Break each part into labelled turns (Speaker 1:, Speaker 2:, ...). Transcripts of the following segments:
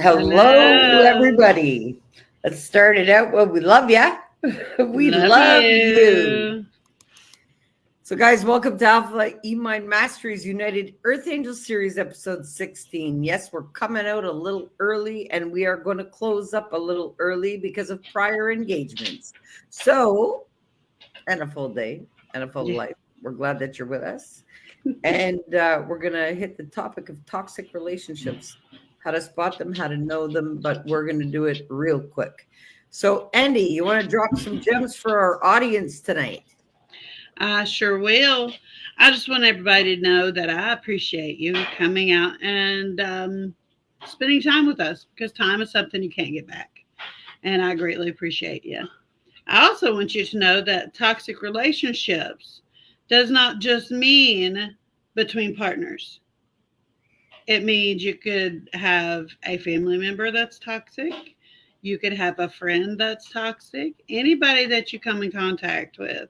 Speaker 1: Hello,
Speaker 2: Hello.
Speaker 1: everybody. Let's start it out. Well, we love ya. We
Speaker 2: Love
Speaker 1: love you.
Speaker 2: you.
Speaker 1: So, guys, welcome to Alpha E-Mind Masteries United Earth Angel Series, episode 16. Yes, we're coming out a little early, and we are going to close up a little early because of prior engagements. So, and a full day and a full
Speaker 2: Yeah.
Speaker 1: life. We're glad that you're with us. And we're going to hit the topic of toxic relationships, how to spot them, how to know them, but we're going to do it real quick. So, Andy, you want to drop some gems for our audience tonight?
Speaker 2: I sure will. I just want everybody to know that I appreciate you coming out and spending time with us because time is something you can't get back. And I greatly appreciate you. I also want you to know that toxic relationships does not just mean between partners. It means you could have a family member that's toxic. You could have a friend that's toxic. Anybody that you come in contact with,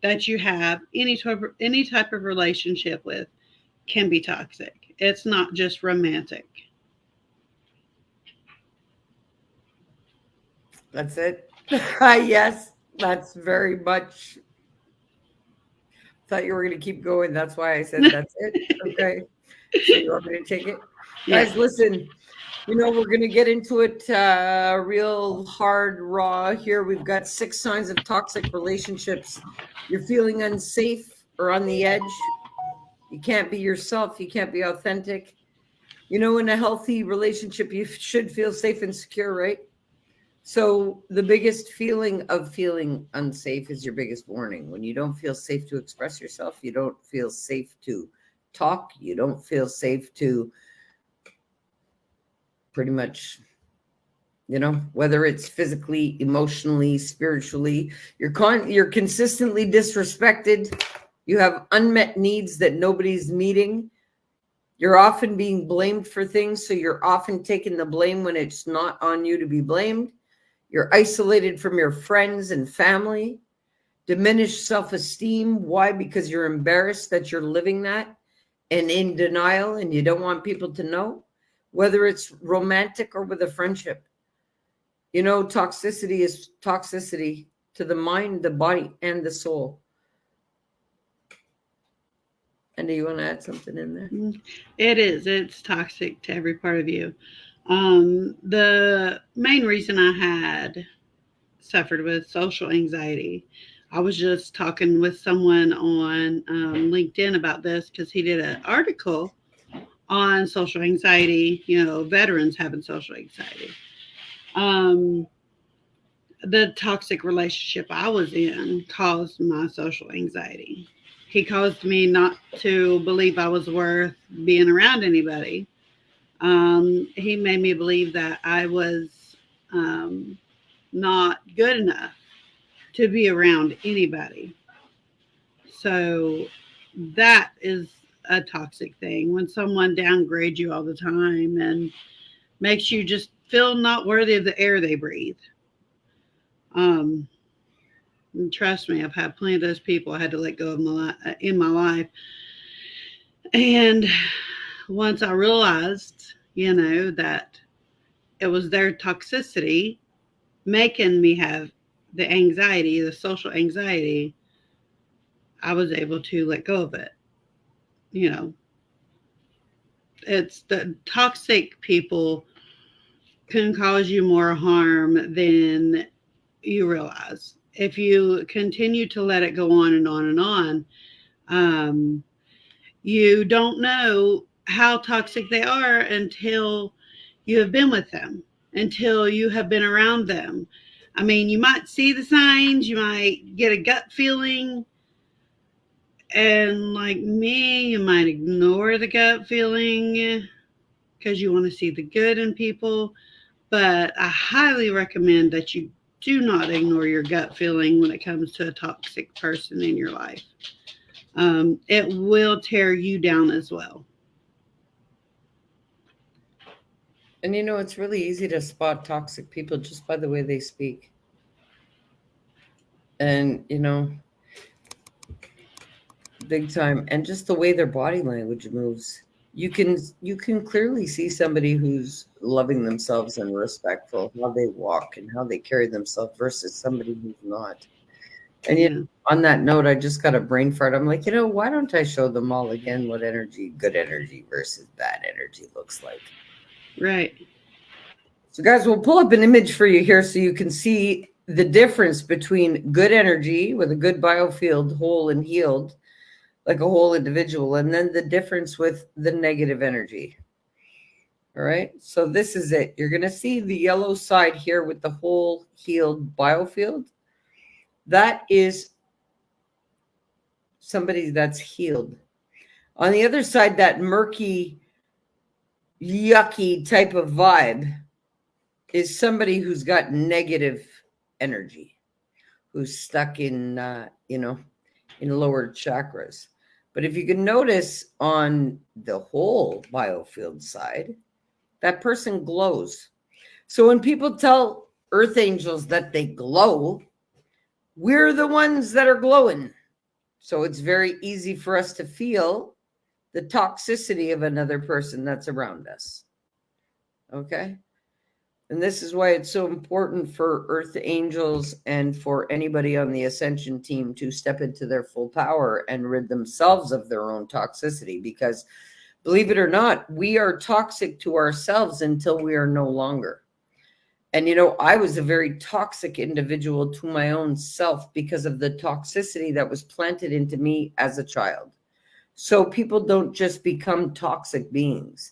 Speaker 2: that you have any type of relationship with, can be toxic. It's not just romantic.
Speaker 1: That's it. Yes, that's very much. Thought you were going to keep going. That's why I said that's it. Okay. So, you want me to take it?
Speaker 2: Yeah.
Speaker 1: Guys, listen. We're going to get into it real hard, raw here. We've got 6 signs of toxic relationships. You're feeling unsafe or on the edge. You can't be yourself. You can't be authentic. In a healthy relationship, you should feel safe and secure, right? So the biggest feeling of feeling unsafe is your biggest warning. When you don't feel safe to express yourself, you don't feel safe to talk, you don't feel safe to pretty much whether it's physically, emotionally, spiritually, you're consistently disrespected. You have unmet needs that nobody's meeting. You're often being blamed for things, so you're often taking the blame when it's not on you to be blamed. You're isolated from your friends and family. Diminished self-esteem. Why? Because you're embarrassed that you're living that and in denial, and you don't want people to know, whether it's romantic or with a friendship. Toxicity is toxicity to the mind, the body, and the soul. And do you want to add something in there?
Speaker 2: It is. It's toxic to every part of you. The main reason I had suffered with social anxiety, I was just talking with someone on LinkedIn about this because he did an article on social anxiety, veterans having social anxiety. Um, the toxic relationship I was in caused my social anxiety. He caused me not to believe I was worth being around anybody. He made me believe that I was um, not good enough to be around anybody. So that is a toxic thing when someone downgrades you all the time and makes you just feel not worthy of the air they breathe. Um, and trust me, I've had plenty of those people I had to let go of in my life. And once I realized, that it was their toxicity making me have the anxiety, the social anxiety, I was able to let go of it. You know, it's the toxic people can cause you more harm than you realize. If you continue to let it go on and on and on, um, you don't know how toxic they are until you have been with them, until you have been around them. I mean, you might see the signs, you might get a gut feeling, and like me, you might ignore the gut feeling because you want to see the good in people. But I highly recommend that you do not ignore your gut feeling when it comes to a toxic person in your life. It will tear you down as well.
Speaker 1: And it's really easy to spot toxic people just by the way they speak. And, big time. And just the way their body language moves. you can clearly see somebody who's loving themselves and respectful, how they walk and how they carry themselves versus somebody who's not. And
Speaker 2: Yeah.
Speaker 1: on that note, I just got a brain fart. I'm like, why don't I show them all again what good energy versus bad energy looks like?
Speaker 2: Right.
Speaker 1: So, guys, we'll pull up an image for you here so you can see the difference between good energy with a good biofield, whole and healed, like a whole individual, and then the difference with the negative energy. All right. So, this is it. You're going to see the yellow side here with the whole healed biofield. That is somebody that's healed. On the other side, that murky, yucky type of vibe is somebody who's got negative energy, who's stuck in lower chakras. But if you can notice on the whole biofield side, that person glows. So when people tell earth angels that they glow, we're the ones that are glowing. So it's very easy for us to feel the toxicity of another person that's around us. Okay. And this is why it's so important for earth angels and for anybody on the ascension team to step into their full power and rid themselves of their own toxicity. Because believe it or not, we are toxic to ourselves until we are no longer. And I was a very toxic individual to my own self because of the toxicity that was planted into me as a child. So people don't just become toxic beings.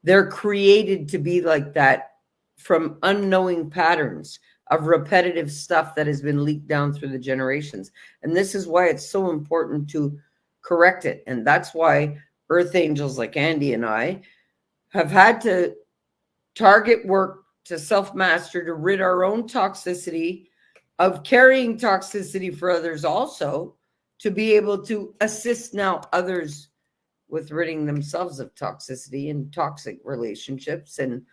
Speaker 1: They're created to be like that from unknowing patterns of repetitive stuff that has been leaked down through the generations. And this is why it's so important to correct it. And that's why earth angels like Andy and I have had to target work to self-master to rid our own toxicity of carrying toxicity for others, also to be able to assist now others with ridding themselves of toxicity and toxic relationships. And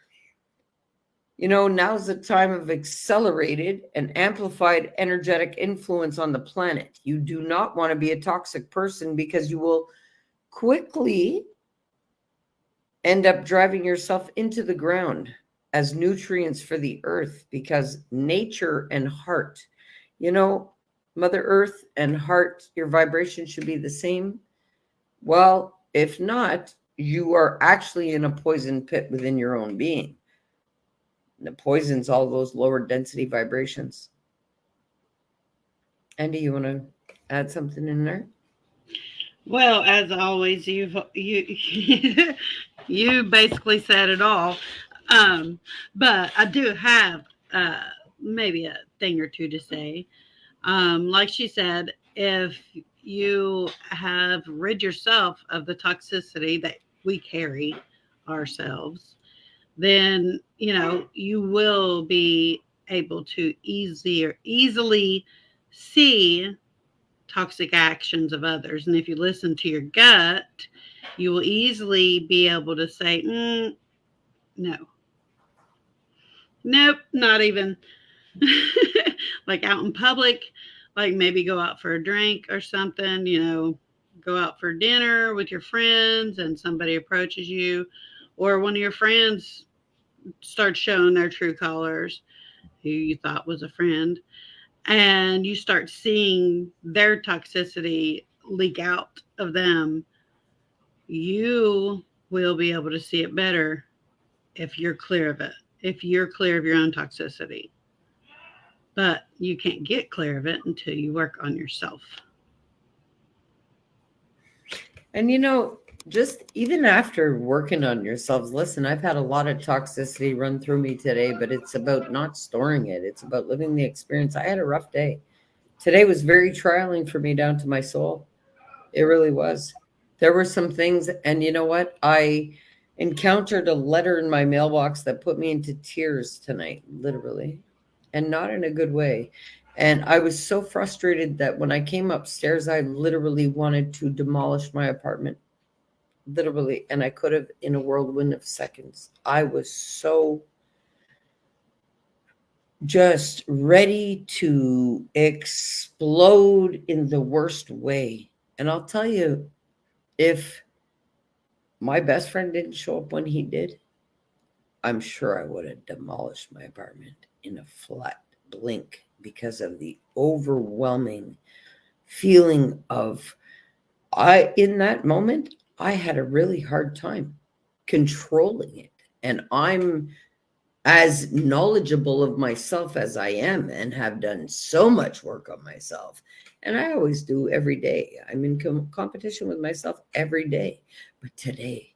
Speaker 1: now's the time of accelerated and amplified energetic influence on the planet. You do not want to be a toxic person because you will quickly end up driving yourself into the ground as nutrients for the earth, because nature and heart, Mother Earth and heart, your vibration should be the same. Well, if not, you are actually in a poison pit within your own being. And it poisons all those lower density vibrations. Andy, you want to add something in there?
Speaker 2: Well, as always, you you basically said it all. But I do have uh, maybe a thing or two to say. Like she said, if you have rid yourself of the toxicity that we carry ourselves, then you will be able to easily see toxic actions of others. And if you listen to your gut, you will easily be able to say, no, nope, not even. Like out in public, like maybe go out for a drink or something, go out for dinner with your friends and somebody approaches you, or one of your friends starts showing their true colors, who you thought was a friend, and you start seeing their toxicity leak out of them. You will be able to see it better if you're clear of it, if you're clear of your own toxicity. But you can't get clear of it until you work on yourself.
Speaker 1: And just even after working on yourselves, listen, I've had a lot of toxicity run through me today, but it's about not storing it. It's about living the experience. I had a rough day. Today was very trialing for me down to my soul. It really was. There were some things, and you know what? I encountered a letter in my mailbox that put me into tears tonight, literally, and not in a good way. And I was so frustrated that when I came upstairs, I literally wanted to demolish my apartment, literally. And I could have in a whirlwind of seconds. I was so just ready to explode in the worst way. And I'll tell you, if my best friend didn't show up when he did, I'm sure I would have demolished my apartment in a flat blink because of the overwhelming feeling of in that moment, I had a really hard time controlling it. And I'm as knowledgeable of myself as I am and have done so much work on myself. And I always do every day. I'm in competition with myself every day. But today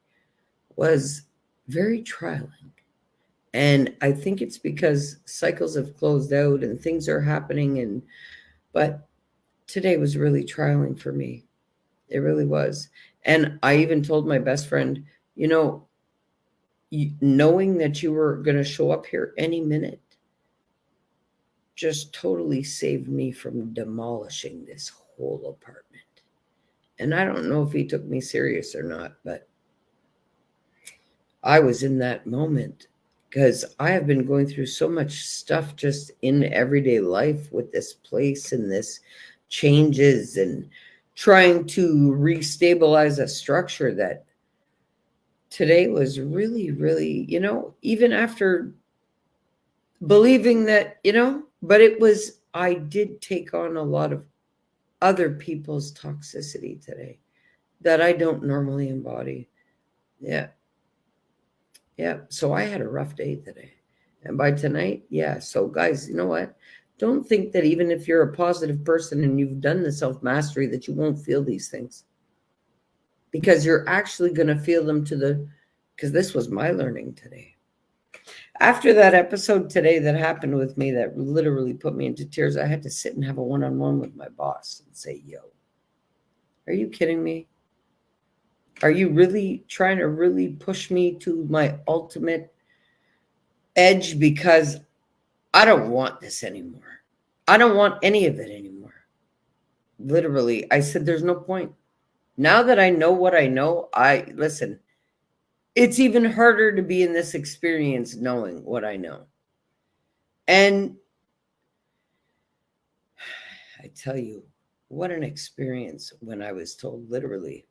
Speaker 1: was very trialing. And I think it's because cycles have closed out and things are happening. But today was really trialing for me. It really was. And I even told my best friend, you know, knowing that you were going to show up here any minute just totally saved me from demolishing this whole apartment. And I don't know if he took me serious or not, but I was in that moment because I have been going through so much stuff just in everyday life with this place and this changes and trying to restabilize a structure that today was really, really, even after believing that, but I did take on a lot of other people's toxicity today that I don't normally embody. Yeah. Yeah. So I had a rough day today. And by tonight, yeah. So guys, you know what? Don't think that even if you're a positive person and you've done the self-mastery that you won't feel these things. Because you're actually going to feel them because this was my learning today. After that episode today that happened with me that literally put me into tears, I had to sit and have a one-on-one with my boss and say, yo, are you kidding me? Are you really trying to really push me to my ultimate edge? Because I don't want this anymore. I don't want any of it anymore. Literally, I said, there's no point. Now that I know what I know, listen, it's even harder to be in this experience knowing what I know. And I tell you, what an experience when I was told literally,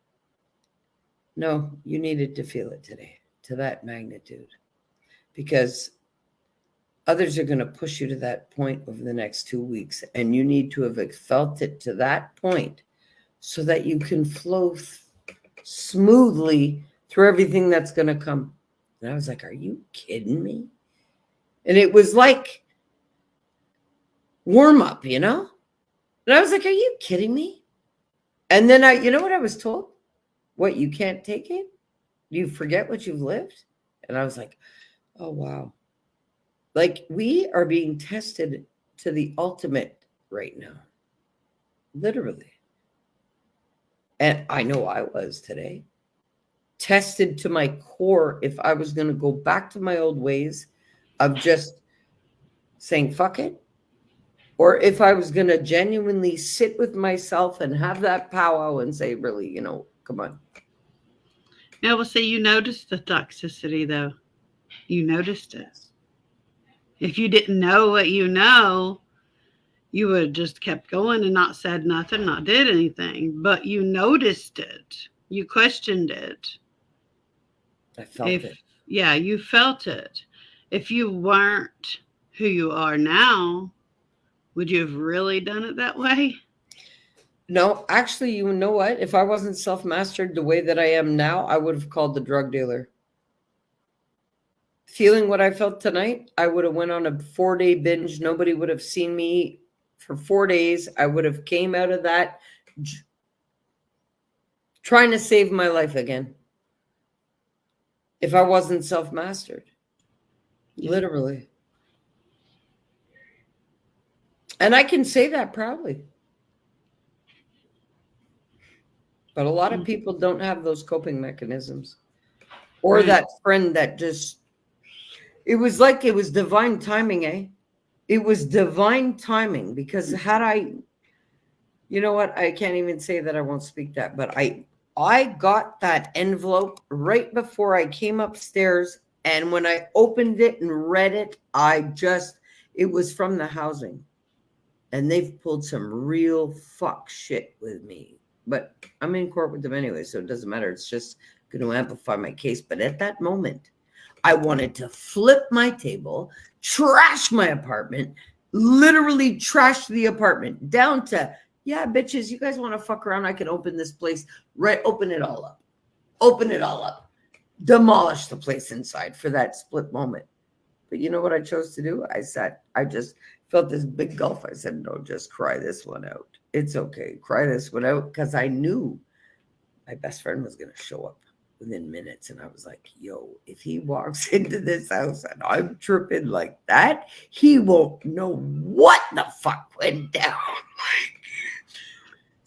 Speaker 1: no, you needed to feel it today to that magnitude, because others are going to push you to that point over the next 2 weeks, and you need to have felt it to that point so that you can flow smoothly through everything that's going to come. And I was like, are you kidding me? And it was like warm up, And I was like, are you kidding me? And then you know what I was told? What, you can't take it? You forget what you've lived? And I was like, oh, wow. Like, we are being tested to the ultimate right now. Literally. And I know I was today. Tested to my core if I was going to go back to my old ways of just saying, fuck it. Or if I was going to genuinely sit with myself and have that powwow and say, really, come on.
Speaker 2: Yeah, well, see, you noticed the toxicity, though. You noticed it. If you didn't know what you know, you would have just kept going and not said nothing, not did anything. But you noticed it. You questioned it.
Speaker 1: I felt it.
Speaker 2: Yeah, you felt it. If you weren't who you are now, would you have really done it that way?
Speaker 1: No, actually, you know what? If I wasn't self-mastered the way that I am now, I would have called the drug dealer. Feeling what I felt tonight, I would have went on a 4-day binge. Nobody would have seen me for 4 days. I would have came out of that trying to save my life again. If I wasn't self-mastered. Yeah. Literally. And I can say that proudly. But a lot of people don't have those coping mechanisms. Or right. That friend that just, it was like it was divine timing, eh? It was divine timing, because had I, you know what? I can't even say that I won't speak that, but I got that envelope right before I came upstairs. And when I opened it and read it, it was from the housing. And they've pulled some real fuck shit with me. But I'm in court with them anyway, so it doesn't matter. It's just going to amplify my case. But at that moment, I wanted to flip my table, trash my apartment, literally trash the apartment down to, yeah, bitches, you guys want to fuck around? I can open this place, right? Open it all up. Open it all up. Demolish the place inside for that split moment. But you know what I chose to do? I just felt this big gulf. I said, no, just cry this one out. It's okay. Cry this one out. Because I knew my best friend was going to show up within minutes. And I was like, yo, if he walks into this house and I'm tripping like that, he won't know what the fuck went down.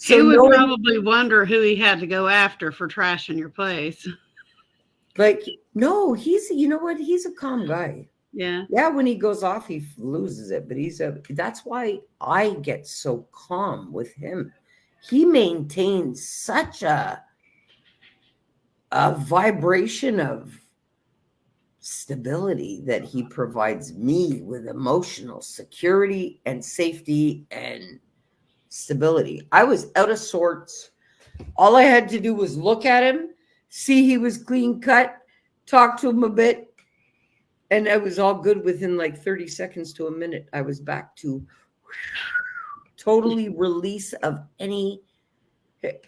Speaker 2: He would probably wonder who he had to go after for trashing your place.
Speaker 1: Like, no, you know what? He's a calm guy.
Speaker 2: Yeah.
Speaker 1: Yeah, when he goes off, he loses it. But that's why I get so calm with him. He maintains such a vibration of stability that he provides me with emotional security and safety and stability. I was out of sorts. All I had to do was look at him, see he was clean cut, talk to him a bit, and I was all good within like 30 seconds to a minute. I was back to totally release of any.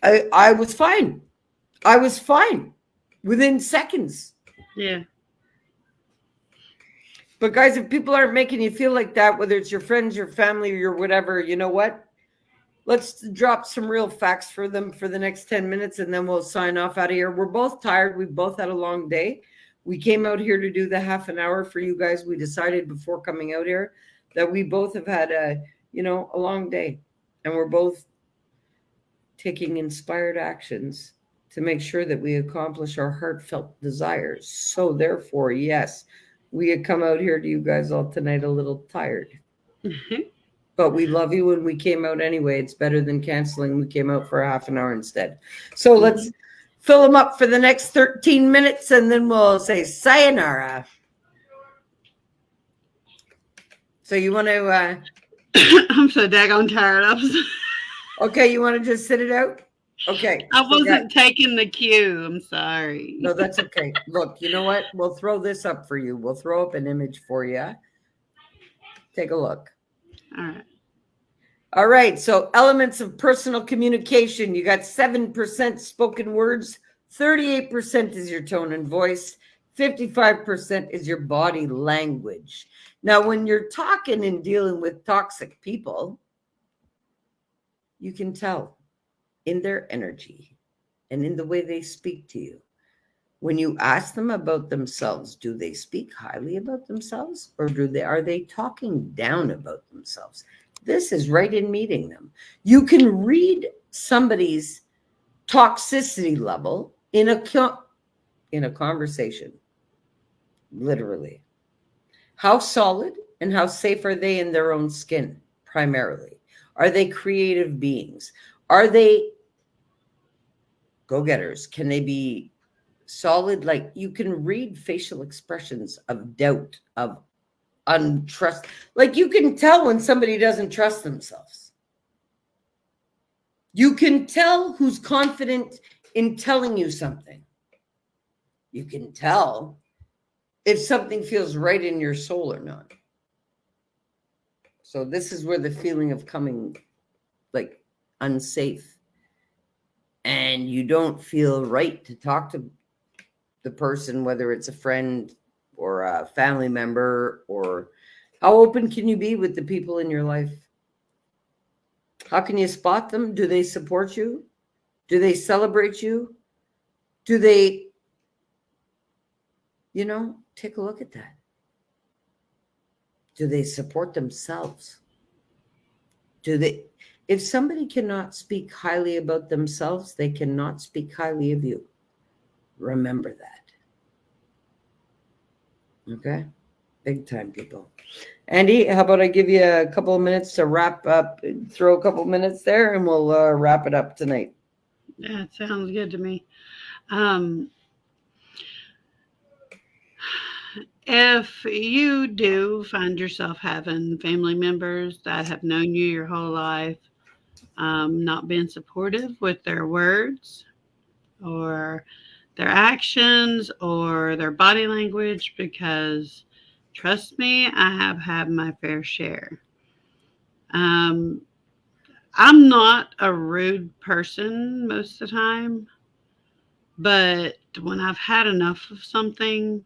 Speaker 1: I was fine. I was fine within seconds.
Speaker 2: Yeah.
Speaker 1: But guys, if people aren't making you feel like that, whether it's your friends, your family, or your whatever, you know what? Let's drop some real facts for them for the next 10 minutes, and then we'll sign off out of here. We're both tired. We've both had a long day. We came out here to do the half an hour for you guys. We decided before coming out here that we both have had a long day, and we're both taking inspired actions to make sure that we accomplish our heartfelt desires. So therefore, yes, we had come out here to you guys all tonight a little tired. But we love you when we came out anyway. It's better than canceling. We came out for a half an hour instead. So let's fill them up for the next 13 minutes, and then we'll say sayonara. So you want to...
Speaker 2: I'm so daggone tired.
Speaker 1: Okay, you want to just sit it out? Okay.
Speaker 2: I wasn't taking the cue. I'm sorry.
Speaker 1: No, that's okay. Look, you know what? We'll throw this up for you. We'll throw up an image for you. Take a look.
Speaker 2: All right.
Speaker 1: All right. So elements of personal communication. You got 7% spoken words. 38% is your tone and voice. 55% is your body language. Now, when you're talking and dealing with toxic people, you can tell in their energy and in the way they speak to you. When you ask them about themselves, do they speak highly about themselves, or are they talking down about themselves? This is right in meeting them. You can read somebody's toxicity level in a conversation, literally. How solid and how safe are they in their own skin, primarily? Are they creative beings? Are they go-getters? Can they be solid? Like, you can read facial expressions of doubt, of untrust. Like, you can tell when somebody doesn't trust themselves. You can tell who's confident in telling you something. You can tell if something feels right in your soul or not. So this is where the feeling of coming like unsafe, and you don't feel right to talk to the person, whether it's a friend or a family member, or how open can you be with the people in your life? How can you spot them? Do they support you? Do they celebrate you? Do they, take a look at that. Do they support themselves? If somebody cannot speak highly about themselves, they cannot speak highly of you. Remember that. Okay? Big time, people. Andy, how about I give you a couple of minutes to wrap up, throw a couple of minutes there, and we'll wrap it up tonight.
Speaker 2: Yeah, it sounds good to me. If you do find yourself having family members that have known you your whole life, not being supportive with their words, or their actions or their body language, because trust me, I have had my fair share. I'm not a rude person most of the time, but when I've had enough of something,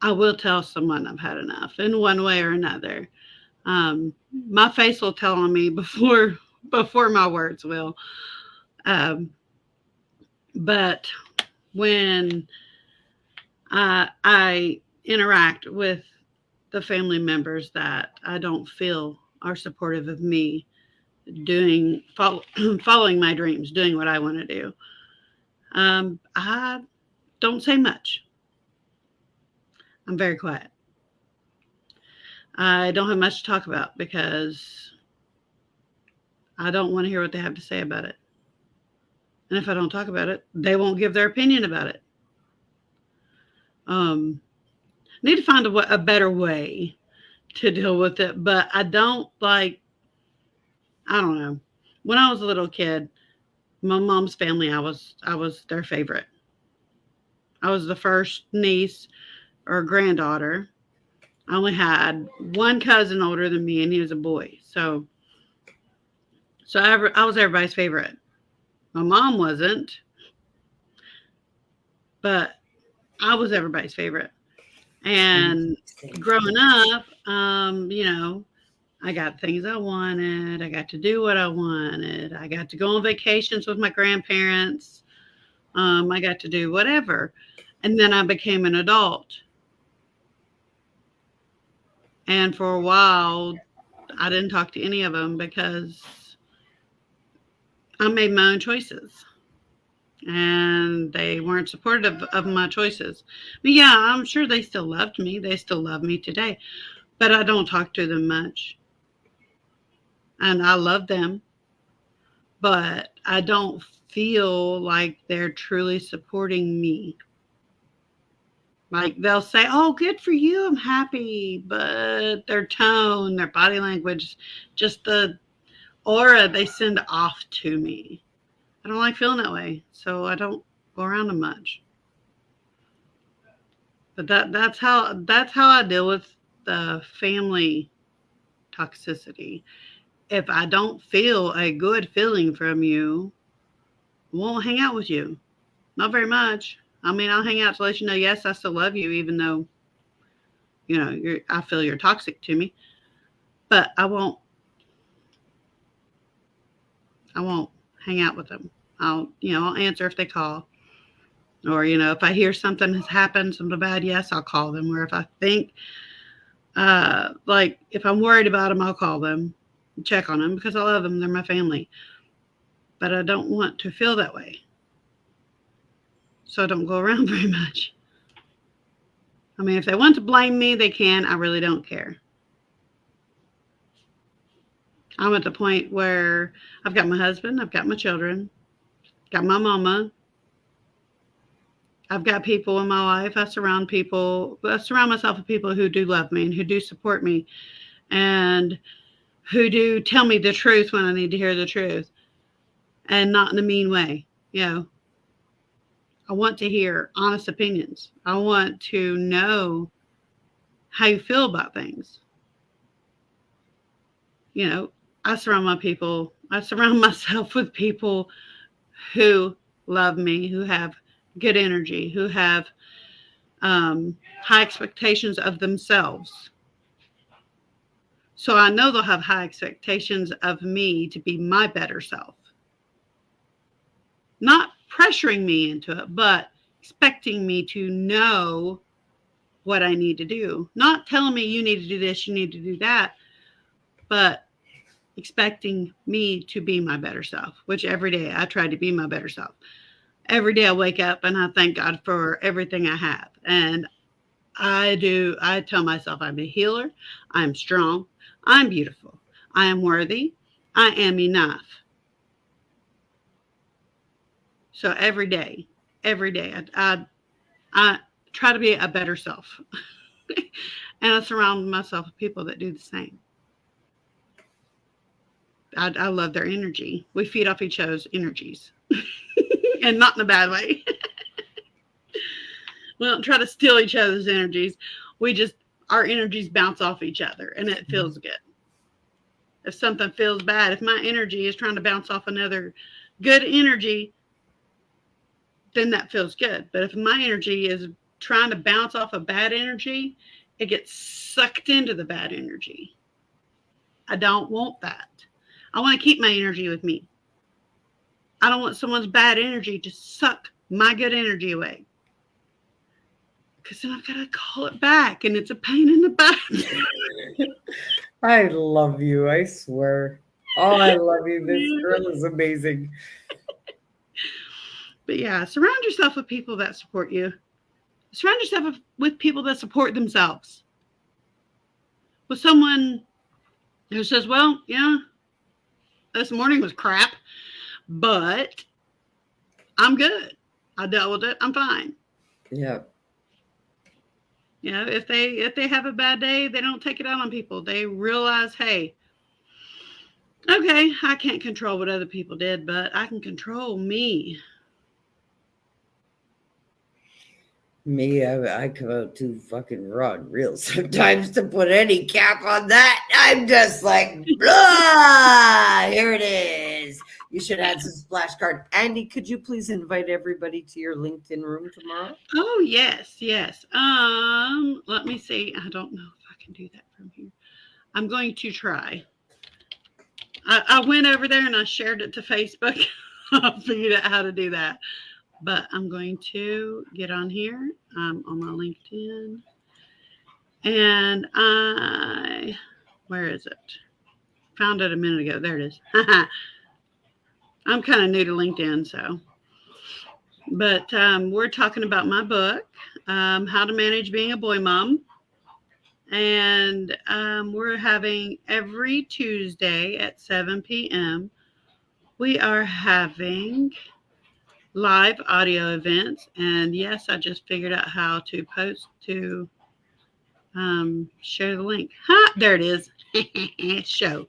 Speaker 2: I will tell someone I've had enough in one way or another. My face will tell on me before my words will. Um, but when I interact with the family members that I don't feel are supportive of me following my dreams, doing what I want to do, I don't say much. I'm very quiet. I don't have much to talk about because I don't want to hear what they have to say about it. And if I don't talk about it, they won't give their opinion about it. Um, Need to find a better way to deal with it, but I don't like, I don't know. When I was a little kid, my mom's family, I was their favorite. I was the first niece or granddaughter. I only had one cousin older than me, and he was a boy. So I was everybody's favorite. My mom wasn't, but I was everybody's favorite. And growing up, I got things I wanted. I got to do what I wanted. I got to go on vacations with my grandparents. I got to do whatever. And then I became an adult. And for a while, I didn't talk to any of them because I made my own choices. And they weren't supportive of my choices. But yeah, I'm sure they still loved me. They still love me today. But I don't talk to them much. And I love them. But I don't feel like they're truly supporting me. Like they'll say, "Oh, good for you. I'm happy." But their tone, their body language, just the aura they send off to me. I don't like feeling that way. So I don't go around them much. But that's how I deal with the family toxicity. If I don't feel a good feeling from you, I won't hang out with you. Not very much. I mean, I'll hang out to let you know, yes, I still love you, even though I feel you're toxic to me. But I won't hang out with them. I'll answer if they call, or if I hear something has happened, something bad, yes, I'll call them. Or if I think, like, if I'm worried about them, I'll call them, check on them because I love them. They're my family. But I don't want to feel that way, so I don't go around very much. I mean, if they want to blame me, they can. I really don't care. I'm at the point where I've got my husband, I've got my children, got my mama. I've got people in my life. I surround myself with people who do love me and who do support me and who do tell me the truth when I need to hear the truth, and not in a mean way. I want to hear honest opinions. I want to know how you feel about things. You know, I surround myself with people who love me, who have good energy, who have high expectations of themselves. So I know they'll have high expectations of me to be my better self. Not pressuring me into it, but expecting me to know what I need to do. Not telling me you need to do this, you need to do that, but expecting me to be my better self, which every day I try to be my better self. Every day I wake up and I thank God for everything I have. And I tell myself I'm a healer, I'm strong, I'm beautiful, I am worthy, I am enough. So every day, I try to be a better self. And I surround myself with people that do the same. I love their energy. We feed off each other's energies, and not in a bad way. We don't try to steal each other's energies. Our energies bounce off each other, and it feels good. If something feels bad, if my energy is trying to bounce off another good energy, then that feels good. But if my energy is trying to bounce off a bad energy, it gets sucked into the bad energy. I don't want that. I want to keep my energy with me. I don't want someone's bad energy to suck my good energy away. Because then I've got to call it back, and it's a pain in the butt.
Speaker 1: I love you, I swear. Oh, I love you. This girl is amazing.
Speaker 2: But yeah, surround yourself with people that support you. Surround yourself with people that support themselves. With someone who says, well, yeah, this morning was crap, but I'm good. I dealt with it. I'm fine.
Speaker 1: Yeah.
Speaker 2: You know, if they have a bad day, they don't take it out on people. They realize, hey, okay, I can't control what other people did, but I can control me.
Speaker 1: Me, I come out too fucking raw and real sometimes to put any cap on that. I'm just like, blah, here it is. You should add some splash card. Andy, could you please invite everybody to your LinkedIn room tomorrow?
Speaker 2: Oh, yes. Let me see. I don't know if I can do that from here. I'm going to try. I went over there and I shared it to Facebook. I figured out how to do that. But I'm going to get on here on my LinkedIn. And where is it? Found it a minute ago. There it is. I'm kind of new to LinkedIn, so. But we're talking about my book, How to Manage Being a Boy Mom. And we're having every Tuesday at 7 p.m. We are having live audio events. And yes, I just figured out how to post to share the link. There it is. Show.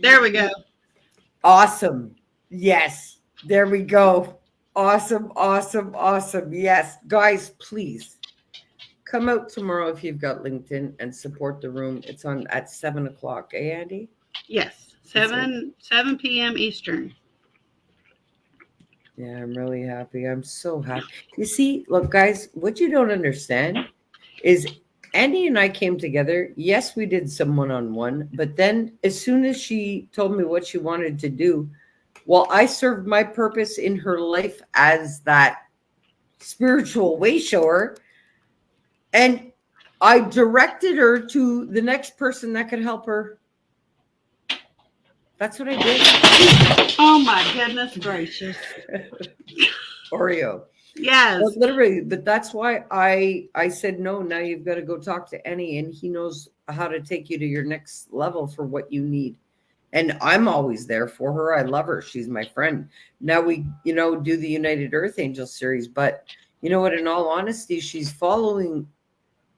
Speaker 2: There we go.
Speaker 1: Awesome. Yes. There we go. Awesome. Yes. Guys, please come out tomorrow if you've got LinkedIn and support the room. It's on at 7 o'clock. Eh, Andy?
Speaker 2: Yes. 7 p.m. Eastern.
Speaker 1: Yeah, I'm really happy. I'm so happy. You see, look, guys, what you don't understand is Andy and I came together. Yes, we did some one-on-one, but then as soon as she told me what she wanted to do, well, I served my purpose in her life as that spiritual wayshower, and I directed her to the next person that could help her. That's what I did.
Speaker 2: Oh my goodness gracious.
Speaker 1: Oreo.
Speaker 2: Yes.
Speaker 1: Well, literally, but that's why I said no. Now you've got to go talk to Annie, and he knows how to take you to your next level for what you need. And I'm always there for her. I love her. She's my friend. Now we, do the United Earthangel series, but you know what? In all honesty, she's following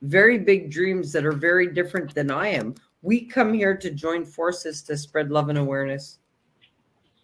Speaker 1: very big dreams that are very different than I am. We come here to join forces to spread love and awareness.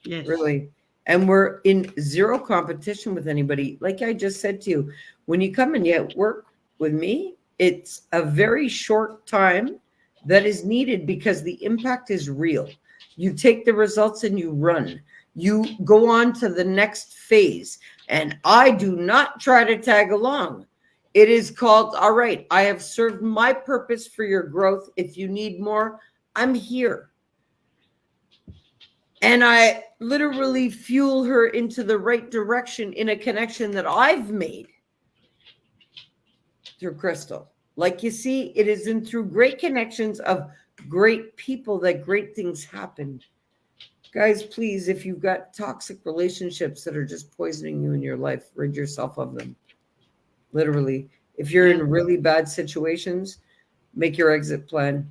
Speaker 2: Yes.
Speaker 1: Really. And we're in zero competition with anybody. Like I just said to you, when you come and you work with me, it's a very short time that is needed because the impact is real. You take the results and you run. You go on to the next phase. And I do not try to tag along. It is called, all right, I have served my purpose for your growth. If you need more, I'm here. And I literally fuel her into the right direction in a connection that I've made through Crystal. Like you see, it is in through great connections of great people that great things happen. Guys, please, if you've got toxic relationships that are just poisoning you in your life, rid yourself of them. Literally. If you're in really bad situations, make your exit plan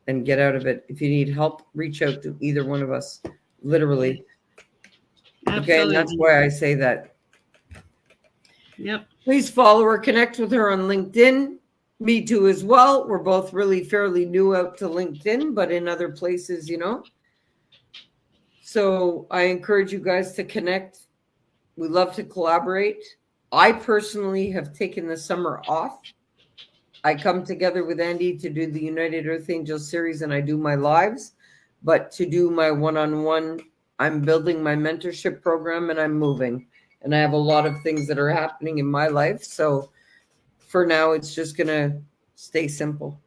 Speaker 1: and get out of it. If you need help, reach out to either one of us. Literally.
Speaker 2: Absolutely.
Speaker 1: Okay, and that's why I say that.
Speaker 2: Yep.
Speaker 1: Please follow her, connect with her on LinkedIn. Me too as well. We're both really fairly new out to LinkedIn, but in other places, So I encourage you guys to connect. We love to collaborate. I personally have taken the summer off. I come together with Andy to do the United Earthangel series and I do my lives. But to do my one-on-one, I'm building my mentorship program and I'm moving. And I have a lot of things that are happening in my life. So for now, it's just going to stay simple.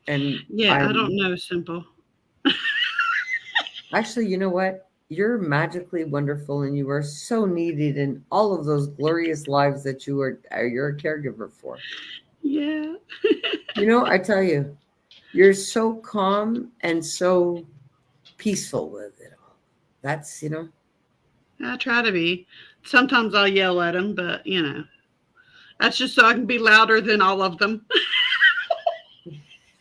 Speaker 1: And
Speaker 2: Yeah, I don't
Speaker 1: I'm
Speaker 2: know simple.
Speaker 1: actually, you know what? You're magically wonderful and you are so needed in all of those glorious lives that you're a caregiver for.
Speaker 2: Yeah,
Speaker 1: I tell you, you're so calm and so peaceful with it all. That's.
Speaker 2: I try to be. Sometimes I'll yell at them, but that's just so I can be louder than all of them.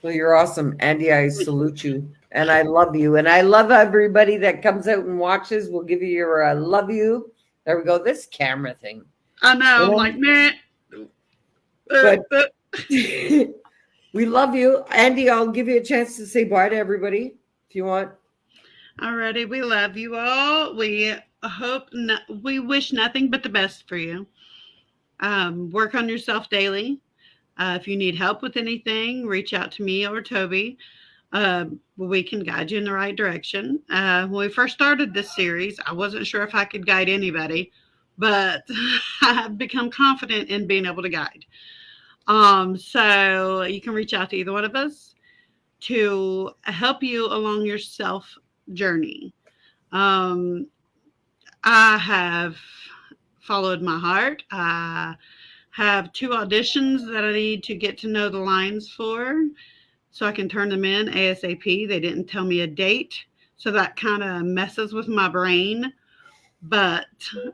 Speaker 1: Well, you're awesome. Andy, I salute you and I love you. And I love everybody that comes out and watches. We'll give you your I love you. There we go. This camera thing.
Speaker 2: I know.
Speaker 1: You
Speaker 2: I'm
Speaker 1: know?
Speaker 2: like, man.
Speaker 1: But we love you. Andy, I'll give you a chance to say bye to everybody if you want.
Speaker 2: Alrighty, we love you all. We wish nothing but the best for you. Work on yourself daily. If you need help with anything, reach out to me or Toby. We can guide you in the right direction. When we first started this series, I wasn't sure if I could guide anybody, but I've become confident in being able to guide. So you can reach out to either one of us to help you along your self journey. Um, I have followed my heart. I have 2 auditions that I need to get to know the lines for so I can turn them in ASAP. They didn't tell me a date, so that kind of messes with my brain. But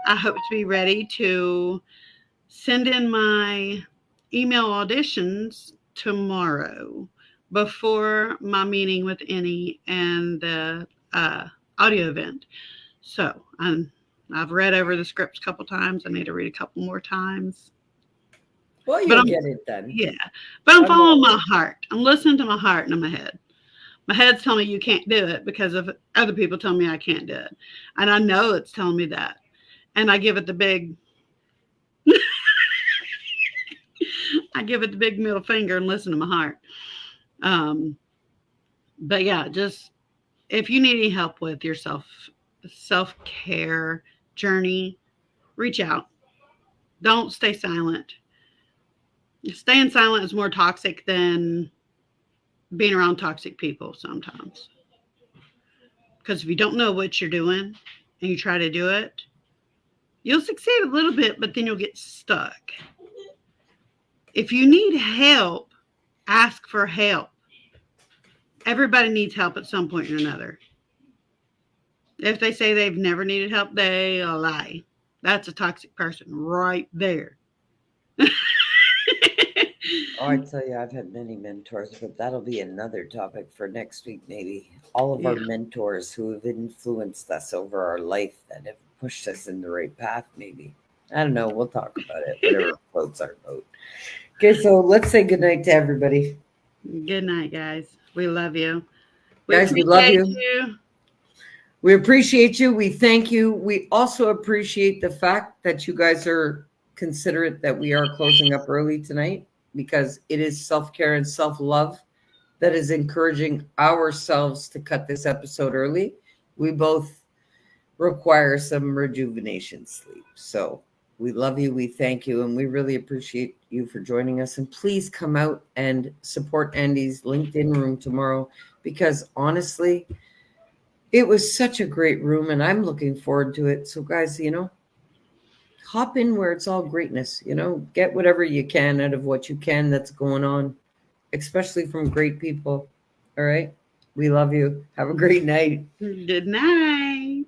Speaker 2: I hope to be ready to send in my email auditions tomorrow before my meeting with Annie and the audio event. So I've read over the scripts a couple times. I need to read a couple more times.
Speaker 1: Well,
Speaker 2: But
Speaker 1: you'll get it done.
Speaker 2: yeah, but I'm
Speaker 1: I'm not
Speaker 2: following my
Speaker 1: worried.
Speaker 2: heart. I'm listening to my heart and my head. My head's telling me you can't do it because of other people telling me I can't do it, and I know it's telling me that, and I give it the big middle finger and listen to my heart. Um, but yeah, just if you need any help with your self care journey, reach out. Don't stay silent. Staying silent is more toxic than being around toxic people sometimes. Because if you don't know what you're doing and you try to do it, you'll succeed a little bit, but then you'll get stuck. If you need help, ask for help. Everybody needs help at some point or another. If they say they've never needed help, they lie. That's a toxic person right there.
Speaker 1: Oh, I tell you, I've had many mentors, but that'll be another topic for next week, maybe. All of our
Speaker 2: Yeah.
Speaker 1: mentors who have influenced us over our life that have pushed us in the right path, maybe. I don't know. We'll talk about it, whatever floats our boat. Okay, so let's say goodnight to everybody.
Speaker 2: Good night, guys. We love you. We
Speaker 1: Guys, we love
Speaker 2: appreciate
Speaker 1: you.
Speaker 2: you.
Speaker 1: We appreciate you. We thank you. We also appreciate the fact that you guys are considerate that we are closing up early tonight because it is self-care and self-love that is encouraging ourselves to cut this episode early. We both require some rejuvenation sleep. So we love you. We thank you. And we really appreciate you for joining us. And please come out and support Andy's LinkedIn room tomorrow because honestly, it was such a great room and I'm looking forward to it. So, guys, hop in where it's all greatness, get whatever you can out of what you can that's going on, especially from great people. All right. We love you. Have a great night.
Speaker 2: Good night.